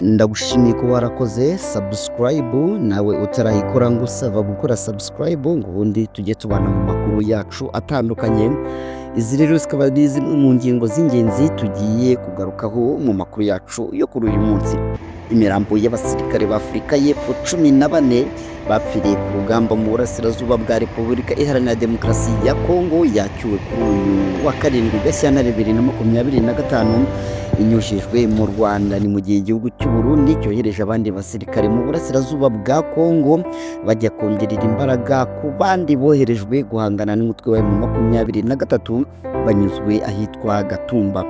Ndagushimiye ko warakoze subscribe nawe utarayikora ngo usaba gukora subscribe ngo ubundi tujye tubana mu makuru yacu atandukanye. Izi rero zikaba ari zimwe mu ngingo z'ingenzi tugiye kugarukaho mu makuru yacu yo kuri uyu munsi. Imirambo y'abasirikare ba Afurika y'Epfo 14 bapfiriye ku rugamba mu burasirazuba bwa Repubulika Iharanira Demokarasi ya Kongo yacyuwe kuri uyu wa 7 Gashyantare 2025 inyujijwe mu Rwanda. Ni mu gihe igihugu cy'u Burundi cyohereje abandi basirikare mu burasirazuba bwa Kongo bajya kongerera imbaraga ku bandi boherejwe guhangana n'umutwe wa M23 banyuzwe ahitwa Gatumba.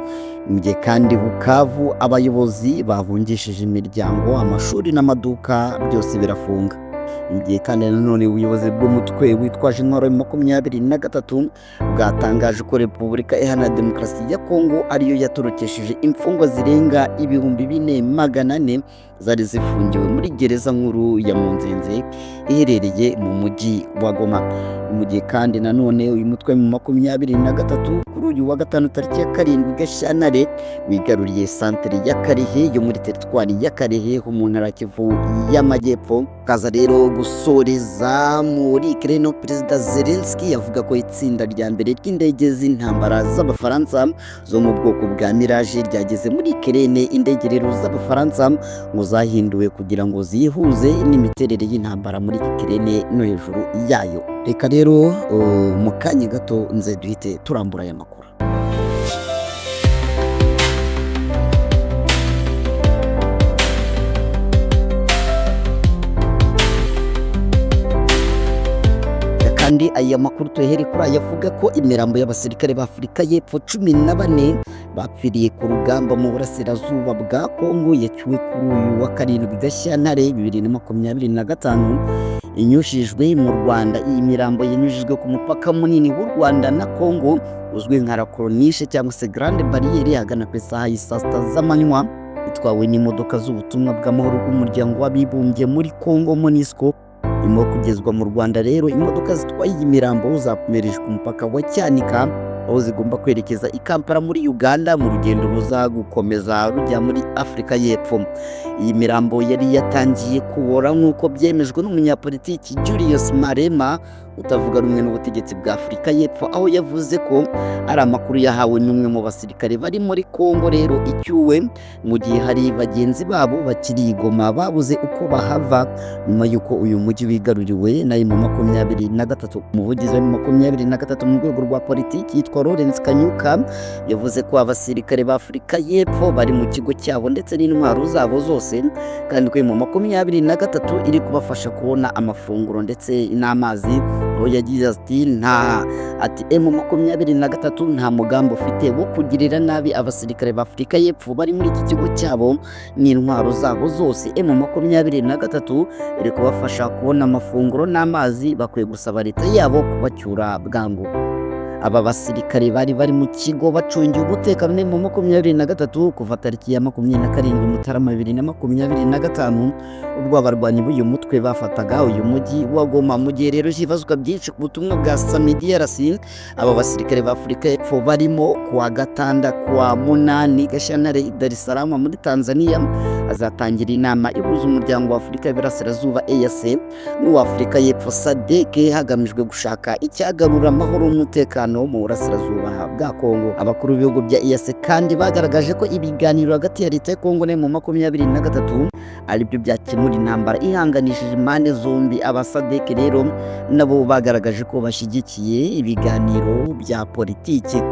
Mu gihe kandi Bukavu abayobozi bahungishije imiryango, amashuri n'amaduka byose birafunga. Igihe kandi nanone ubuyobozi bw'umutwe witwaje intwaro ya M23 bwatangaje ko Repubulika Iharanira Demokarasi ya Kongo ariyo yatorokesheje imfungwa zirenga 4,400 zari zifungiwe muri gereza nkuru ya Munzenze iherereye mu mujyi wa Goma. Mu gihe kandi nanone uyu mutwe mu 23 kuri uyu wa 5 tariki ya 7 Gashyantare wigaruriye santere ya Karehe yo muri teritwari ya Karehe ho mu ntara Kivu y'Amajyepfo. Kaza rero gusoreza muri Ukraine, Perezida Zelensky yavuga ko itsinda rya mbere ry'indege z'intambara z'Abafaransa zo mu bwoko bwa Mirage ryageze muri Ukraine. Indege rero z'Abafaransa ngo zahinduwe kugira ngo zihuze n'imiterere y'intambara muri Ukraine no hejuru yayo. Reka rero mu kanya gato nze duhite turambura aya makuru. Kandi aya makuru tuhere kuri ayavuga ko imirambo y'abasirikare ba Afurika y'Epfo 14 bapfiriye ku rugamba mu burasirazuba bwa Kongo yacyuwe kuri uyu wa 7 Gashyantare 2025 inyujijwe mu Rwanda. Iyi mirambo yanyujijwe ku mupaka munini w'u Rwanda na Kongo uzwi nka Corniche cyangwa se Grande Barriere hagana ku isaha y'isa sita z'amanywa, itwawe n'imodoka z'ubutumwa bw'amahoro bw'umuryango w'abibumbye muri Kongo MONUSCO. Irimo kugezwa mu Rwanda rero imodoka zitwaye iyi mirambo zakomereje ku mupaka wa Cyanika aho zigomba kwerekeza i Kampala muri Uganda mu rugendo ruza gukomeza rujya muri Afurika y'Epfo. Iyi mirambo yari yatangiye kubora nk'uko byemejwe n'umunyapolitiki Julius Malema utavuga rumwe n'ubutegetsi bwa Afurika y'Epfo, aho yavuze ko ari amakuru yahawe n'umwe mu basirikare bari muri Kongo rero icyuwe mu gihe hari bagenzi babo bakiri i Goma babuze uko bahava nyuma y'uko uyu mujyi wigaruriwe na M23. Umuvugizi wa M23 mu rwego rwa politiki yitwa Lawrence Kanyuka yavuze ko abasirikare ba Afurika y'Epfo bari mu kigo cyabo ndetse n'intwaro zabo zose, kandi ko M23 iri kubafasha kubona amafunguro ndetse n'amazi. Aho yagize ati M23 nta mugambi ufite wo kugirira nabi abasirikare ba Afurika y'Epfo bari muri iki kigo cyabo n'intwaro zabo zose. M23 iri kubafasha kubona amafunguro n'amazi, bakwiye gusaba leta yabo kubacyura bwangu. Aba basirikare bari mu kigo bacungiye umutekano M23 kuva tariki ya 27 Mutarama 2025 ubwo abarwanyi b'uyu mutwe bafataga uyu mujyi wa Goma. Mu gihe rero hibazwa byinshi ku butumwa bwa SAMIDRC, aba basirikare ba Afurika y'Epfo barimo kuwa 8 Gashyantare Dar es Salaam muri Tanzania azatangira inama ihuza umuryango wa Afurika y'Iburasirazuba EAC n'uwa Afurika y'Epfo SADC hagamijwe gushaka icyagarura amahoro n'umutekano mu burasirazuba bwa Kongo. Abakuru b'ibihugu bya EAC kandi bagaragaje ko ibiganiro hagati ya leta ya Kongo na M23 ari byo byakemura intambara ihanganishije impande zombi. Aba SADC rero nabo bagaragaje ko bashyigikiye ibiganiro bya politiki.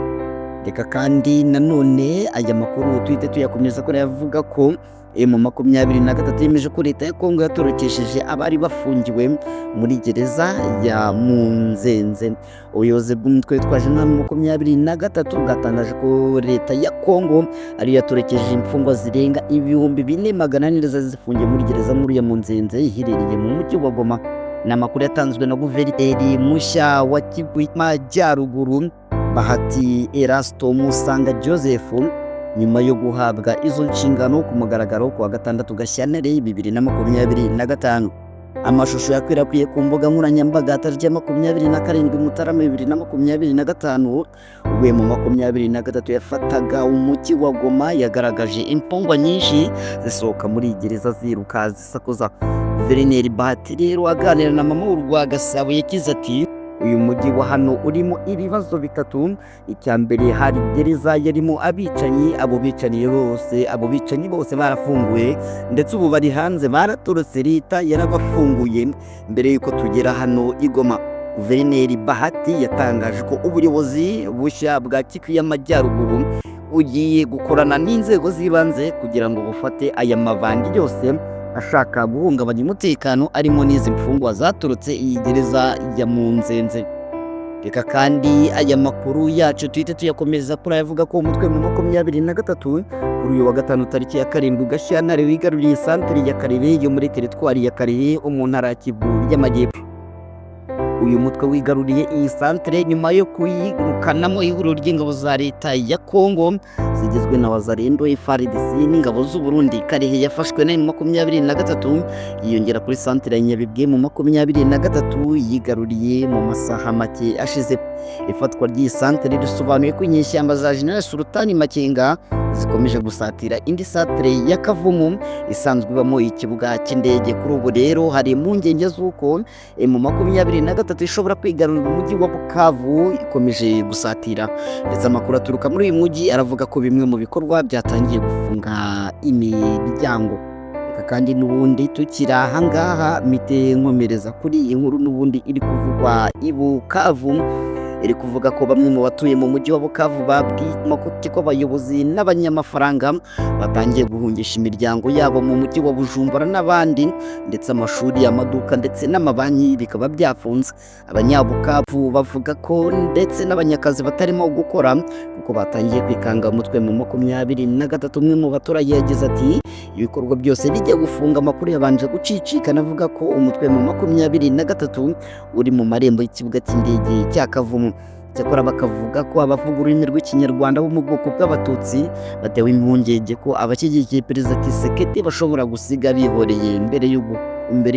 Reka kandi nanone aya makuru tuhite tuyakomeza ko yavuga ko M23 yemeje ko leta ya Kongo yatorokesheje abari bafungiwe muri gereza ya Munzenze. Ubuyobozi bw'umutwe witwaje intwaro M23 bwatangaje ko leta ya Kongo ariyo yatorokeje imfungwa zirenga 4,400 zari zifungiye muri gereza nkuru ya Munzenze iherereye mu mujyi wa Goma. Ni amakuru yatanzwe na guverineri mushya wa Kivu y'Amajyaruguru Bahati Erasto Musanga Joseph nyuma yo guhabwa izo nshingano ku mugaragaro ku wa 6 Gashyantare 2025. Amashusho yakwirakwiye ku mbuga nkoranyambaga tariki ya 27 Mutarama 2025 ubwo mu 23 yafataga umujyi wa Goma yagaragaje imfungwa nyinshi zisohoka muri gereza ziruka zisakuza. Guverineri Bahati rero aganira na mama w'u Gasabo yagize ati uyu mujyi wa hano urimo ibibazo bitatu. Icya mbere hari gereza yarimo abicanyi, abo bicanyi bose barafunguye ndetse ubu bari hanze baratorotse, leta yarabafunguye mbere yuko tugera hano i Goma. Guverineri Bahati yatangaje ko ubuyobozi bushya bwa Kivu y'Amajyaruguru ugiye gukorana n'inzego z'ibanze kugira ngo bufate aya mabandi yose ashaka guhungabanya umutekano arimo n'izi mfungwa zaturutse iyi gereza ya Munzenze. Reka kandi aya makuru yacu tuhite tuyakomeza kuri avuga ko umutwe mu 23 kuri uyu wa gatanu tariki ya 7 Gashyantare wigaruriye santere ya Karere yo muri teritwari ya Karere mu ntara ya Kivu y'Amajyepfo. Uyu mutwe wigaruriye iyi santere nyuma yo kuyirukanamo ihuriro ry'ingabo za leta ya Kongo zigizwe na Wazalendo, FARDC n'ingabo z'u Burundi. Karehe yafashwe na 23 yiyongera kuri santere ya Nyabibwe mu 23 yigaruriye mu masaha make ashize. Ifatwa ry'iyi santere risobanuye ko inyeshyamba za General Sultani Makenga zikomeje gusatira indi santere ya Kavumu isanzwe ibamo ikibuga cy'indege. Kuri ubu rero hari impungenge z'uko mu 23 ishobora kwigarurira umujyi wa Bukavu ikomeje gusatira, ndetse amakuru aturuka muri uyu mujyi aravuga ko bimwe mu bikorwa byatangiye gufunga imiryango. Kandi n'ubundi tukiri ahangaha mite nkomereza kuri iyi nkuru n'ubundi iri kuvugwa i Bukavu, iri kuvuga ko bamwe mu batuye mu mujyi wa Bukavu babwiye ko abayobozi n'abanyamafaranga batangiye guhungisha imiryango yabo mu mujyi wa Bujumbura n'abandi, ndetse amashuri, amaduka ndetse n'amabanki bikaba byafunze. Abanyabukavu bavuga ko ndetse n'abanyakazi batarimo gukora kuko batangiye kwikanga umutwe mu 23. Umwe mu baturage yagize ati ibikorwa byose bijya gufunga. Amakuru yabanje gucicikana avuga ko umutwe mu 23 uri mu marembo y'ikibuga cy'indege cya Kavumu. Cyakora bakavuga ko abavuga ururimi rw'ikinyarwanda bo mu bwoko bw'abatutsi batewe impungenge ko abashyigikiye Perezida Tshisekedi bashobora gusiga bihoreye mbere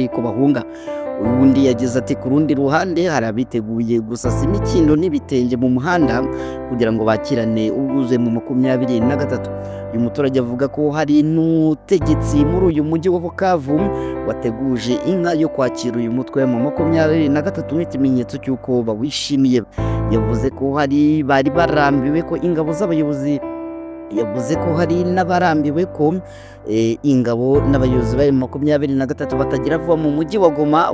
y'uko bahunga. Ubundi yagize ati ku rundi ruhande hari abiteguye gusasa imikindo n'ibitenge mu muhanda kugira ngo bakirane ubwuzuye mu 23. Uyu muturage avuga ko hari n'utegetsi muri uyu mujyi wa Bukavu wateguje inka yo kwakira uyu mutwe mu 23 nk'ikimenyetso cy'uko bawishimiye. Yavuze ko bari barambiwe ko ingabo z'abayobozi yavuze ko hari n'abarambiwe ko ingabo n'abayobozi bari mu 23 batagira vuba mu mujyi wa Goma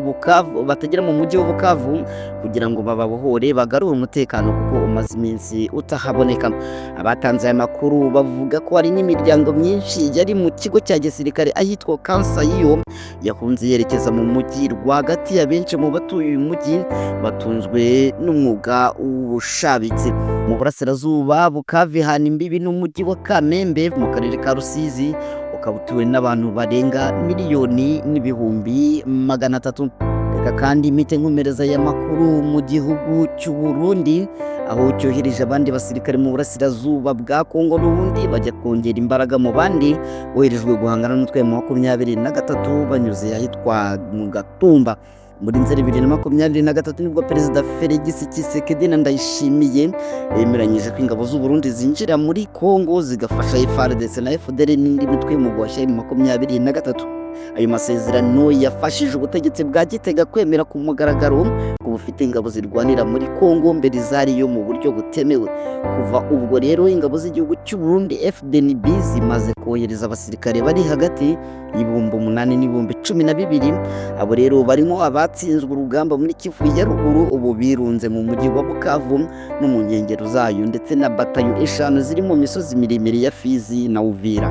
batagera mu mujyi wa Bukavu kugira ngo bababohore bagarure umutekano kuko umaze iminsi utahaboneka. Abatanze aya makuru bavuga ko hari n'imiryango myinshi yari mu kigo cya gisirikare ahitwa Kansayiyo yahunze yerekeza mu mujyi rwagati. Abenshi mu batuye uyu mujyi batunzwe n'umwuga w'ubushabitsi. Mu burasirazuba Bukavu hana imbibi n'umujyi wa Kamembe mu karere ka Rusizi, ukaba utuwe n'abantu barenga miliyoni n'ibihumbi 300. Reka kandi imite nkomereza y'amakuru mu gihugu cy'u Burundi aho cyohereje abandi basirikare mu burasirazuba bwa Kongo n'ubundi bajya kongera imbaraga mu bandi boherejwe guhangana n'utwe mu 23 banyuze ahitwa mu Gatumba. Muri Nzeri 2023 nibwo Perezida Felix Tshisekedi na Ndayishimiye bemeranyije ko ingabo z'u Burundi zinjira muri Kongo zigafasha FARDC na FDL n'indi mitwe mu guhashya 23. Ayo masezerano yafashije ubutegetsi bwa Gitega kwemera ku mugaragaro ko bufite ingabo zirwanira muri Kongo mbere zariyo mu buryo butemewe. Kuva ubwo rero ingabo z'igihugu cy'u Burundi FDNB zimaze kohereza abasirikare bari hagati y'ibihumbi 8 n'ibihumbi 12. Abo rero barimo abatsinzwe urugamba muri Kivu ya ruguru, ubu birunze mu mujyi wa Bukavu no mu nkengero zayo, ndetse na batayo 5 ziri mu misozi miremire ya Fizi na Uvira.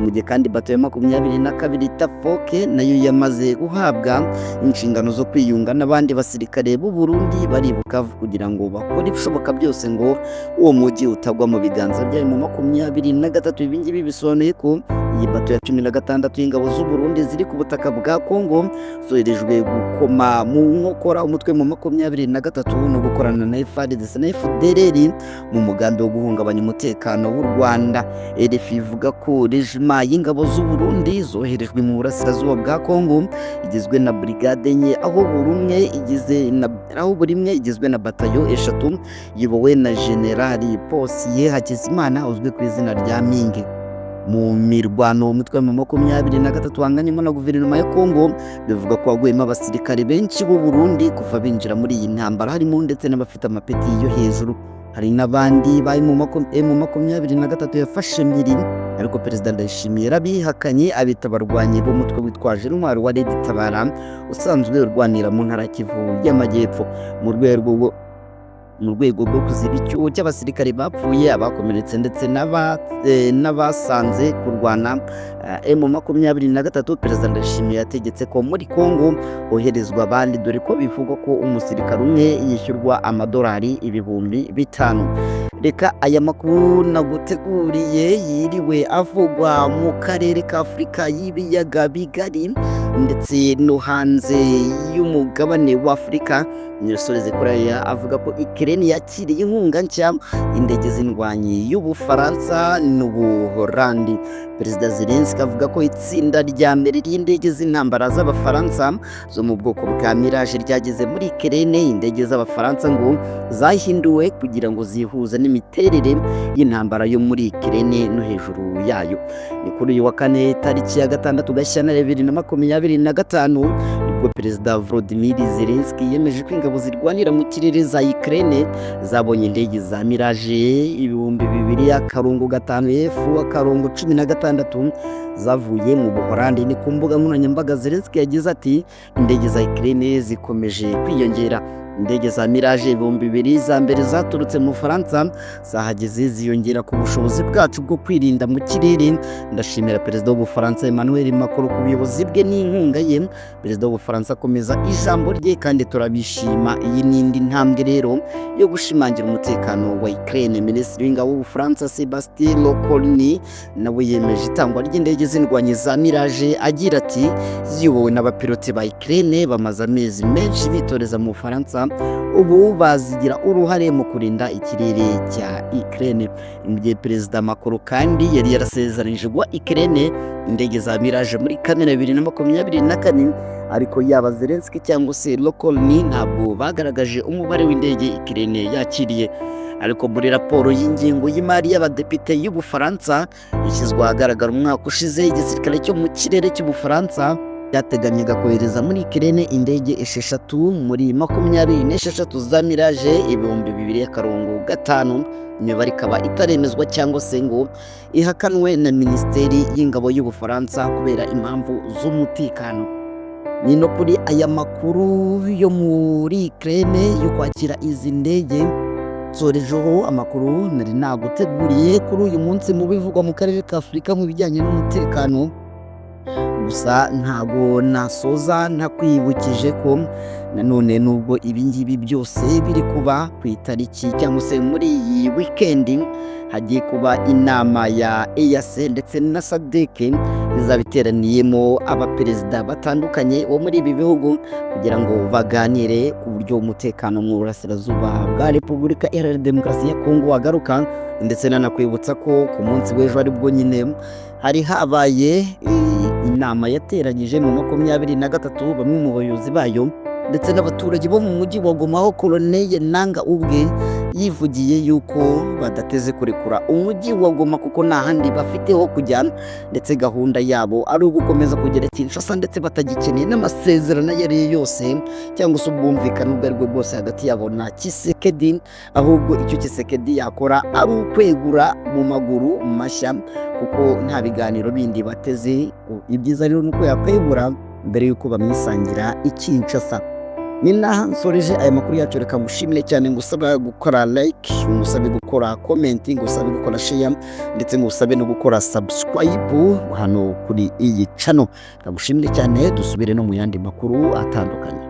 Mu gihe kandi batayo 22 Tafoke nayo yamaze guhabwa inshingano zo kwiyunga n'abandi basirikare b'u Burundi bari Bukavu kugira ngo bakore ibishoboka byose ngo uwo mujyi utagwa mu biganza byayo mu 23. Ibi ngibi bisobanuye ko iyi bato ya 16 y'ingabo z'u Burundi ziri ku butaka bwa Kongo zoherejwe gukoma mu nkokora umutwe mu 23 no gukorana na FARDC na FDLR mu mugambi wo guhungabanya umutekano w'u Rwanda. RFI ivuga ko regima y'ingabo z'u Burundi zoherejwe mu burasirazuba bwa Kongo igizwe na brigade enye aho buri imwe igizwe na batayo eshatu yibowe na Generali Posiye Hakizimana uzwi ku izina rya Mingi. Mu mirwano umutwe mu 23 wanganyemo na guverinoma ya Kongo bivuga ko waguyemo abasirikare benshi b'u Burundi kuva binjira muri iyi ntambara, harimo ndetse n'abafite amapeti yo hejuru. Hari n'abandi bari mu 23 yafashe mpiri, ariko Perezida Ndayishimiye yarabihakanye abita abarwanyi b'umutwe witwaje intwaro wa Red Tabara usanzwe urwanira mu ntara ya Kivu y'Amajyepfo. Mu rwego rwo kuziba icyuho cy'abasirikare bapfuye, abakomeretse ndetse n'abasanze kurwana M23, Perezida Ndayishimiye yategetse ko muri Kongo hoherezwa abandi, dore ko bivugwa ko umusirikare umwe yishyurwa amadolari 5,000. Reka aya makuru naguteguriye yiriwe avugwa mu karere ka Afurika y'ibiyaga bigari ndetse no hanze y'umugabane wa Afurika. Nyosoreze Korea avuga ko Ukraine yakiriye inkunga nshya indege z'indwanyi y'Ubufaransa n'Ubuholandi. Perezida Zelensky avuga ko itsinda rya mbere ry'indege z'intambara z'Abafaransa zo mu bwoko bwa Mirage ryageze muri Ukraine. Indege z'Abafaransa ngo zahinduwe kugira ngo zihuze n'imiterere y'intambara yo muri Ukraine no hejuru yayo. Ni kuri uyu wa kane tariki ya 6 Gashyantare 2025 nibwo Perezida Volodymyr Zelensky yemeje ko ingabo zirwanira mu kirere za Ukraine zabonye indege za Mirage 2005F-16 zavuye mu Buholandi. Ni ku mbuga nkoranyambaga Zelensky yagize ati indege za Ukraine zikomeje kwiyongera. Indege za Mirage 2000 za mbere zaturutse mu Faransa zahageze ziyongera ku bushobozi bwacu bwo kwirinda mu kirere. Ndashimira Perezida w'Ubufaransa Emmanuel Macron ku buyobozi bwe n'inkunga ye. Perezida w'Ubufaransa akomeza ijambo rye kandi turabishima. Iyi ni indi ntambwe rero yo gushimangira umutekano wa Ukraine. Minisitiri w'ingabo w'Ubufaransa Sébastien Lecornu nawe yemeje itangwa ry'indege z'indwanyi za Mirage agira ati ziyobowe n'abapilote ba Ukraine bamaze amezi menshi bitoreza mu Bufaransa, ubu bazigira uruhare mu kurinda ikirere cya Ukraine. Imbye Perezida Macron kandi yari yarasezeranyije guha Ukraine indege za Mirage muri Kamena 2024, ariko yaba Zelensky cyangwa se Lecornu ntabwo bagaragaje umubare w'indege Ukraine yakiriye. Ariko muri raporo y'ingingo y'imari y'abadepite y'Ubufaransa ishyizwe ahagaragara umwaka ushize, igisirikare cyo mu kirere cy'Ubufaransa byateganyaga kohereza muri Ukraine indege 6 muri 26 za Mirage 2005. Imibare ikaba itaremezwa cyangwa se ngo ihakanwe na Minisiteri y'Ingabo y'Ubufaransa kubera impamvu z'umutekano. Ni no kuri aya makuru yo muri Ukraine yo kwakira izi ndege sorejeho amakuru nari naguteguriye kuri uyu munsi mu bivugwa mu karere ka Afurika mu bijyanye n'umutekano. Gusa ntago nasoza ntakwibukije ko nanone nubwo ibingibi byose biri kuba ku itariki cyangwa se muri iyi weekend hagiye kuba inama ya EAC ndetse na SADC izabiteraniyemo abaperezida batandukanye bo muri ibi bihugu kugira ngo baganire ku buryo umutekano mu burasirazuba bwa Repubulika Iharanira Demokarasi ya Kongo wagaruka. Ndetse nanakwibutsa ko ku munsi w'ejo aribwo nyine hari habaye inama yateranyije mu 23 bamwe mu bayobozi bayo ndetse n'abaturage bo mu mujyi wa Goma, aho Colonel Nanga ubwe yivugiye yuko badateze kurekura umujyi wa Goma kuko nta handi bafite ho kujya, ndetse gahunda yabo ari ugukomeza kugera Kinshasa, ndetse batagikeneye n'amasezerano yari yose cyangwa se ubwumvikane ubwo ari bwo bwose hagati yabo na Tshisekedi, ahubwo icyo Tshisekedi yakora ari ukwegura mu maguru mashya kuko nta biganiro bindi bateze. Ibyiza rero nuko yakwegura mbere yuko bamwisangira Kinshasa. Ni naha nsoreje aya makuru yacu, reka mushimire cyane, ngusaba gukora like, ngusabe gukora comment, ngusabe gukora share ndetse ngusabe no gukora subscribe hano kuri iyi channel. Ndagushimire cyane, dusubire no mu yandi makuru atandukanye.